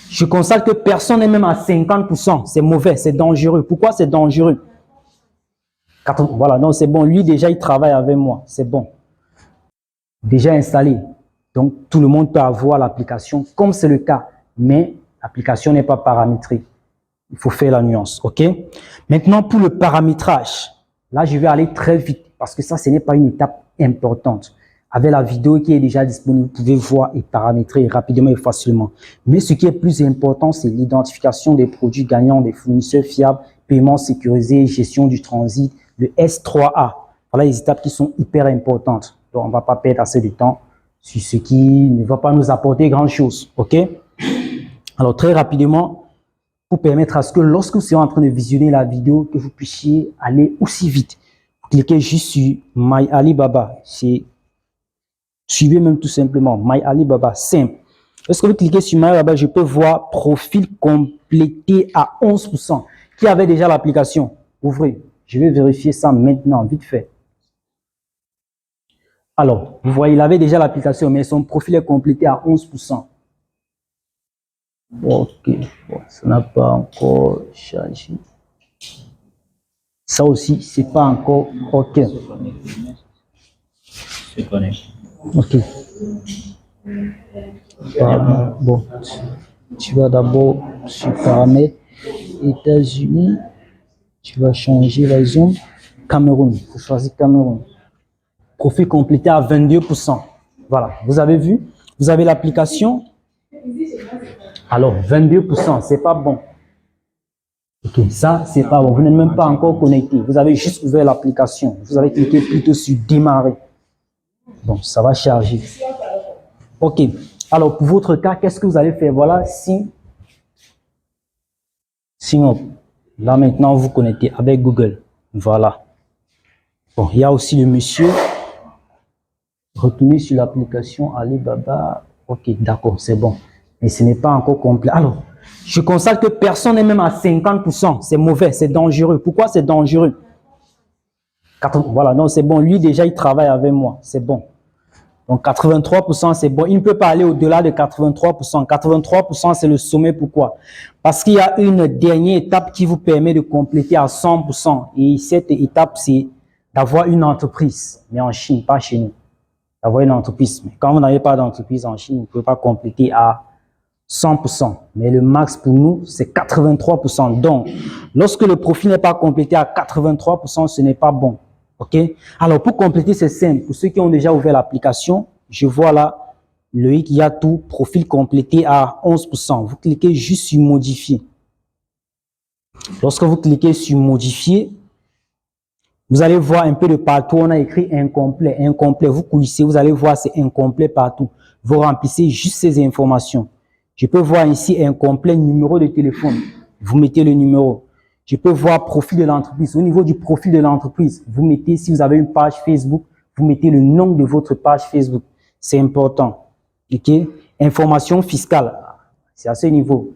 Je constate que personne n'est même à 50%. C'est mauvais, c'est dangereux. Pourquoi c'est dangereux? Voilà, donc c'est bon. Lui, déjà, il travaille avec moi. C'est bon. Déjà installé. Donc, tout le monde peut avoir l'application, comme c'est le cas. Mais l'application n'est pas paramétrée. Il faut faire la nuance, OK? Maintenant, pour le paramétrage, là, je vais aller très vite parce que ça, ce n'est pas une étape importante. Avec la vidéo qui est déjà disponible, vous pouvez voir et paramétrer rapidement et facilement. Mais ce qui est plus important, c'est l'identification des produits gagnants, des fournisseurs fiables, paiement sécurisé, gestion du transit, le S3A. Voilà les étapes qui sont hyper importantes. Donc, on ne va pas perdre assez de temps sur ce qui ne va pas nous apporter grand-chose, OK? Alors, très rapidement, pour permettre à ce que lorsque vous serez en train de visionner la vidéo, que vous puissiez aller aussi vite. Vous cliquez juste sur My Alibaba. Suivez même tout simplement My Alibaba, simple. Lorsque vous cliquez sur My Alibaba, je peux voir profil complété à 11%. Qui avait déjà l'application? Ouvrez. Je vais vérifier ça maintenant, vite fait. Alors, vous voyez, il avait déjà l'application, mais son profil est complété à 11%. Ok, bon, ça n'a pas encore changé. Ça aussi, c'est pas encore OK. Ok. Bon, tu vas d'abord sur paramètres, États-Unis, tu vas changer la zone, Cameroun, il faut choisir Cameroun. Profil complété à 22%. Voilà, vous avez vu, vous avez l'application. Alors, 22%, c'est pas bon. Ok, ça, c'est pas bon. Vous n'êtes même pas encore connecté. Vous avez juste ouvert l'application. Vous avez cliqué plutôt sur démarrer. Bon, ça va charger. Ok. Alors, pour votre cas, qu'est-ce que vous allez faire? Voilà, Sign-up. Là, maintenant, vous connectez avec Google. Voilà. Bon, il y a aussi le monsieur. Retournez sur l'application Alibaba. Ok, d'accord, c'est bon. Mais ce n'est pas encore complet. Alors, je constate que personne n'est même à 50%. C'est mauvais, c'est dangereux. Pourquoi c'est dangereux? Voilà, donc c'est bon. Lui, déjà, il travaille avec moi. C'est bon. Donc, 83%, c'est bon. Il ne peut pas aller au-delà de 83%. 83%, c'est le sommet. Pourquoi? Parce qu'il y a une dernière étape qui vous permet de compléter à 100%. Et cette étape, c'est d'avoir une entreprise. Mais en Chine, pas chez nous. D'avoir une entreprise. Mais quand vous n'avez pas d'entreprise en Chine, vous ne pouvez pas compléter à 100%. Mais le max pour nous, c'est 83%. Donc, lorsque le profil n'est pas complété à 83%, ce n'est pas bon. OK? Alors, pour compléter, c'est simple. Pour ceux qui ont déjà ouvert l'application, je vois là, le X, il y a tout, profil complété à 11%. Vous cliquez juste sur modifier. Lorsque vous cliquez sur modifier, vous allez voir un peu de partout, on a écrit incomplet, incomplet. Vous coulissez, vous allez voir c'est incomplet partout. Vous remplissez juste ces informations. Je peux voir ici incomplet, numéro de téléphone. Vous mettez le numéro. Je peux voir profil de l'entreprise. Au niveau du profil de l'entreprise, vous mettez, si vous avez une page Facebook, vous mettez le nom de votre page Facebook. C'est important. OK? Information fiscale. C'est à ce niveau.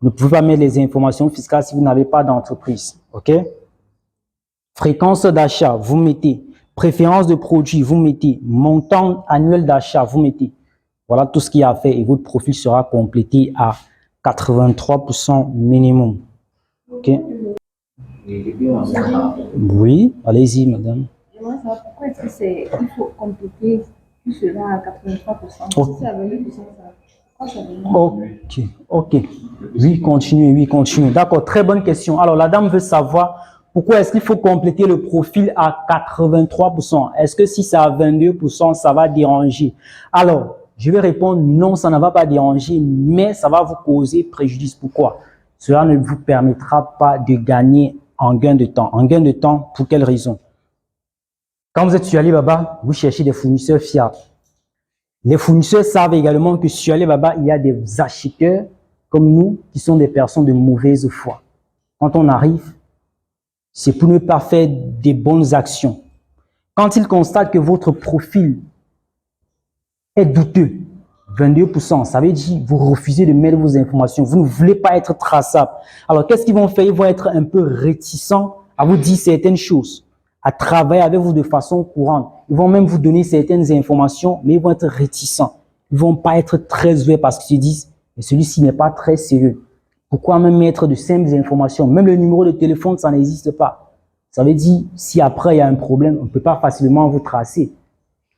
Vous ne pouvez pas mettre les informations fiscales si vous n'avez pas d'entreprise. OK? Fréquence d'achat, vous mettez. Préférence de produit, vous mettez. Montant annuel d'achat, vous mettez. Voilà tout ce qu'il y a à faire et votre profil sera complété à 83% minimum. OK? Oui, allez-y, madame. J'aimerais savoir pourquoi est-ce que il faut compléter tout cela à 83%. Oh. Si c'est à 22%, ça OK, OK. Oui, continuez. D'accord, très bonne question. Alors, la dame veut savoir pourquoi est-ce qu'il faut compléter le profil à 83%. Est-ce que si c'est à 22%, ça va déranger? Alors, je vais répondre non, ça ne va pas déranger, mais ça va vous causer préjudice. Pourquoi? Cela ne vous permettra pas de gagner en gain de temps. En gain de temps, pour quelle raison? Quand vous êtes sur Alibaba, vous cherchez des fournisseurs fiables. Les fournisseurs savent également que sur Alibaba, il y a des acheteurs comme nous qui sont des personnes de mauvaise foi. Quand on arrive, c'est pour ne pas faire des bonnes actions. Quand ils constatent que votre profil est douteux, 22%, ça veut dire que vous refusez de mettre vos informations, vous ne voulez pas être traçable. Alors, qu'est-ce qu'ils vont faire? Ils vont être un peu réticents à vous dire certaines choses, à travailler avec vous de façon courante. Ils vont même vous donner certaines informations, mais ils vont être réticents. Ils ne vont pas être très ouverts parce qu'ils se disent, Et celui-ci n'est pas très sérieux. Pourquoi même mettre de simples informations? Même le numéro de téléphone, ça n'existe pas. Ça veut dire, si après il y a un problème, on ne peut pas facilement vous tracer.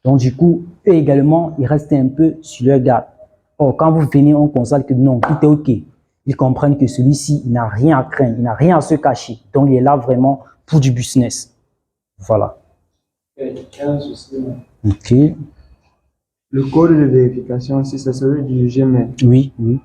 Donc du coup, eux également, ils restent un peu sur leur garde. Or, quand vous venez, on constate que non, tout est OK. Ils comprennent que celui-ci n'a rien à craindre, il n'a rien à se cacher. Donc, il est là vraiment pour du business. Voilà. OK. Le code de vérification, si c'est celui du Gmail. Oui, oui.